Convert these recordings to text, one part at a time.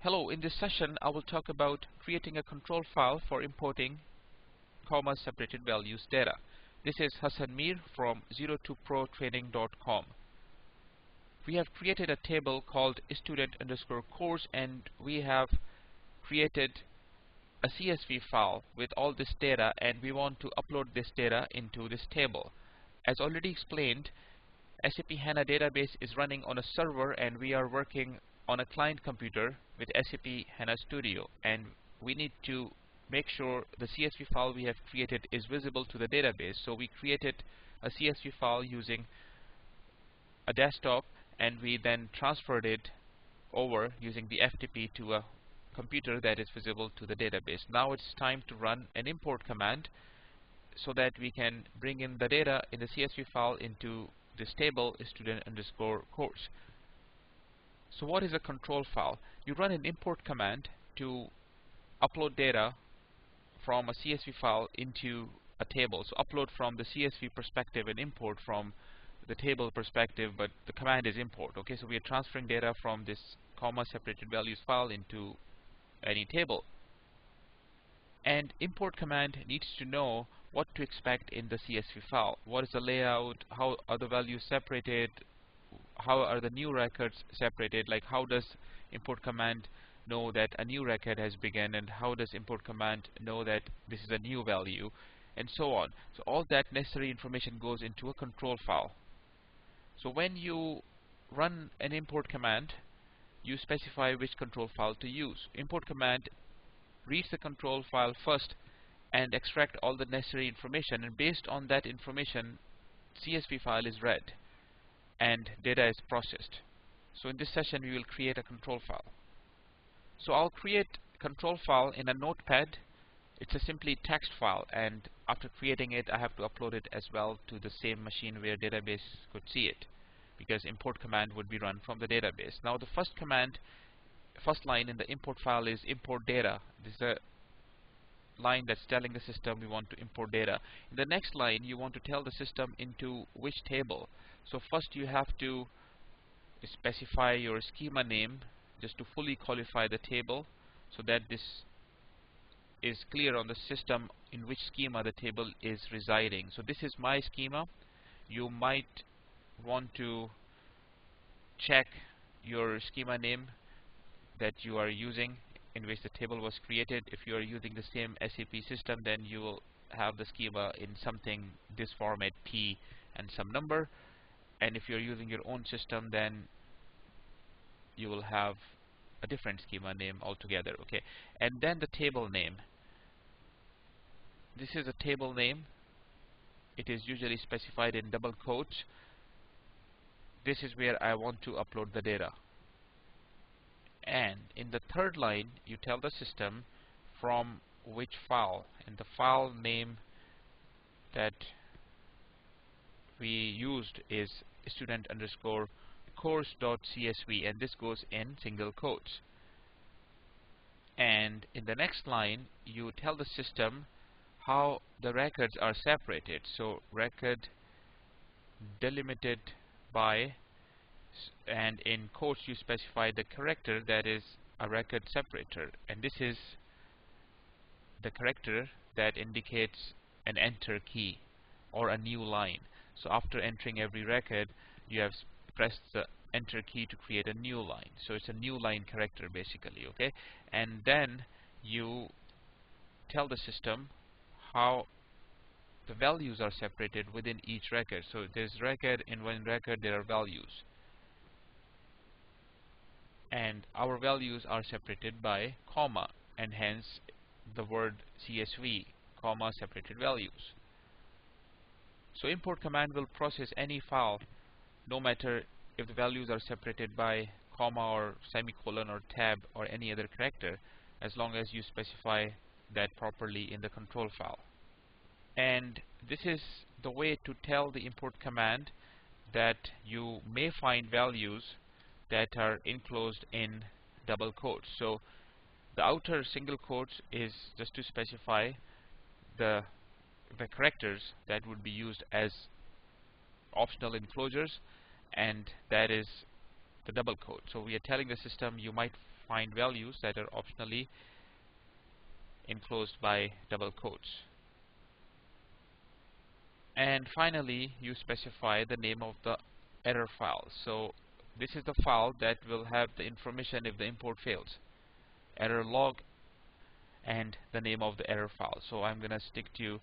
Hello, in this session I will talk about creating a control file for importing comma separated values data. This is Hassan Mir from 02protraining.com. We have created a table called student_course and we have created a CSV file with all this data, and we want to upload this data into this table. As already explained, SAP HANA database is running on a server and we are working on a client computer with SAP HANA Studio, and we need to make sure the CSV file we have created is visible to the database. So we created a CSV file using a desktop and we then transferred it over using the FTP to a computer that is visible to the database. Now it's time to run an import command so that we can bring in the data in the CSV file into this table student_course. So what is a control file? You run an import command to upload data from a CSV file into a table. So upload from the CSV perspective and import from the table perspective, but the command is import. Okay, so we are transferring data from this comma separated values file into any table. And import command needs to know what to expect in the CSV file. What is the layout? How are the values separated? How are the new records separated? Like, how does import command know that a new record has begun, and how does import command know that this is a new value, and so on. So all that necessary information goes into a control file. So when you run an import command, you specify which control file to use. Import command reads the control file first and extract all the necessary information, and based on that information CSV file is read and data is processed. So in this session we will create a control file. So I'll create a control file in a notepad. It's a simply text file, and after creating it I have to upload it as well to the same machine where database could see it, because import command would be run from the database. Now the first line in the import file is import data. This is a line that's telling the system we want to import data. In the next line you want to tell the system into which table. So first you have to specify your schema name just to fully qualify the table, so that this is clear on the system in which schema the table is residing. So this is my schema. You might want to check your schema name that you are using in which the table was created. If you are using the same SAP system, then you will have the schema in something this format, P and some number, and if you're using your own system, then you will have a different schema name altogether. Okay, and then the table name. This is a table name. It is usually specified in double quotes. This is where I want to upload the data. And in the third line you tell the system from which file, and the file name that we used is student_course.csv, and this goes in single quotes. And in the next line you tell the system how the records are separated. So record delimited by, and in quotes you specify the character that is a record separator, and this is the character that indicates an enter key or a new line. So after entering every record you have pressed the enter key to create a new line. So it's a new line character basically. Okay, and then you tell the system how the values are separated within each record. So there's record, in one record there are values, and our values are separated by comma, and hence the word CSV, comma separated values. So import command will process any file no matter if the values are separated by comma or semicolon or tab or any other character, as long as you specify that properly in the control file. And this is the way to tell the import command that you may find values that are enclosed in double quotes. So the outer single quotes is just to specify the characters that would be used as optional enclosures, and that is the double quote. So we are telling the system you might defined values that are optionally enclosed by double quotes. And finally, you specify the name of the error file. So this is the file that will have the information if the import fails. Error log and the name of the error file. So I'm going to stick to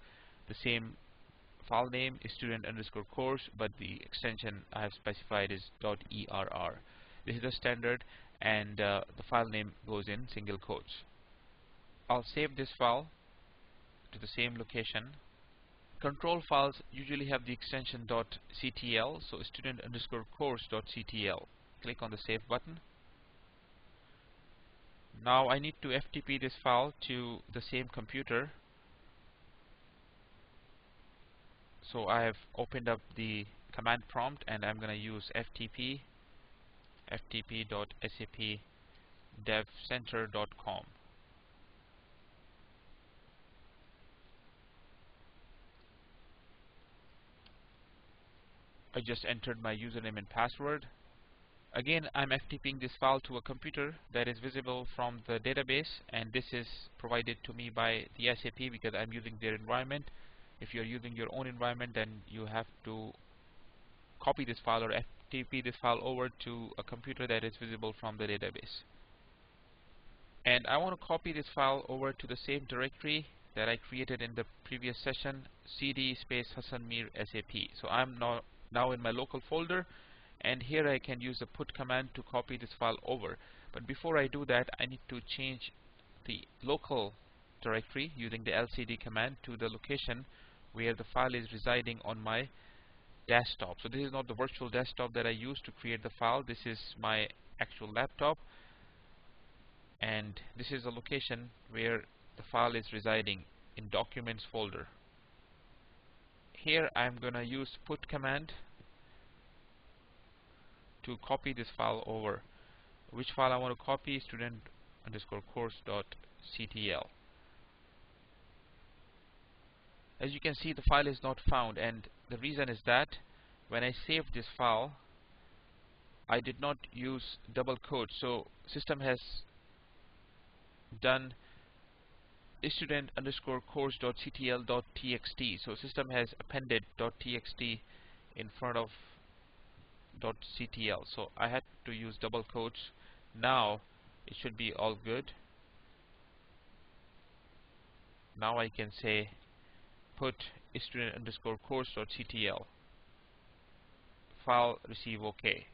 the same file name, student_course, but the extension I have specified is .err. This is the standard, and the file name goes in single quotes. I'll save this file to the same location. Control files usually have the extension .ctl, so student_course.ctl. Click on the save button. Now I need to FTP this file to the same computer. So I have opened up the command prompt and I'm going to use ftp.sap-devcenter.com. I just entered my username and password. Again, I'm FTPing this file to a computer that is visible from the database, and this is provided to me by the SAP because I'm using their environment. If you're using your own environment, then you have to copy this file or FTP this file over to a computer that is visible from the database. And I want to copy this file over to the same directory that I created in the previous session, cd space Hassan Mir SAP. So I'm now in my local folder, and here I can use the put command to copy this file over. But before I do that, I need to change the local directory using the lcd command to the location where the file is residing on my desktop. So this is not the virtual desktop that I used to create the file. This is my actual laptop, and this is the location where the file is residing in documents folder. Here I'm gonna use put command to copy this file over. Which file I want to copy? student_course.ctl. As you can see, the file is not found, and the reason is that when I saved this file, I did not use double quotes. So system has done student_course.ctl.txt. So system has appended .txt in front of .ctl. So I had to use double quotes. Now it should be all good. Now I can say put student_course.ctl. File receive OK.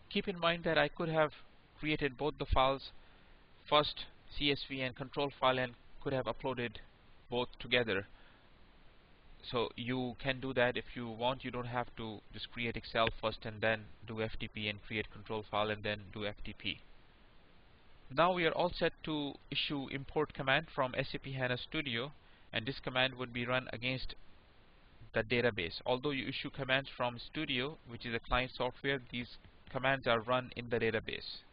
Keep in mind that I could have created both the files, first CSV and control file, and could have uploaded both together. So you can do that if you want. You don't have to just create Excel first and then do FTP and create control file and then do FTP. Now we are all set to issue import command from SAP HANA Studio, and this command would be run against the database. Although you issue commands from Studio, which is a client software, these commands are run in the database.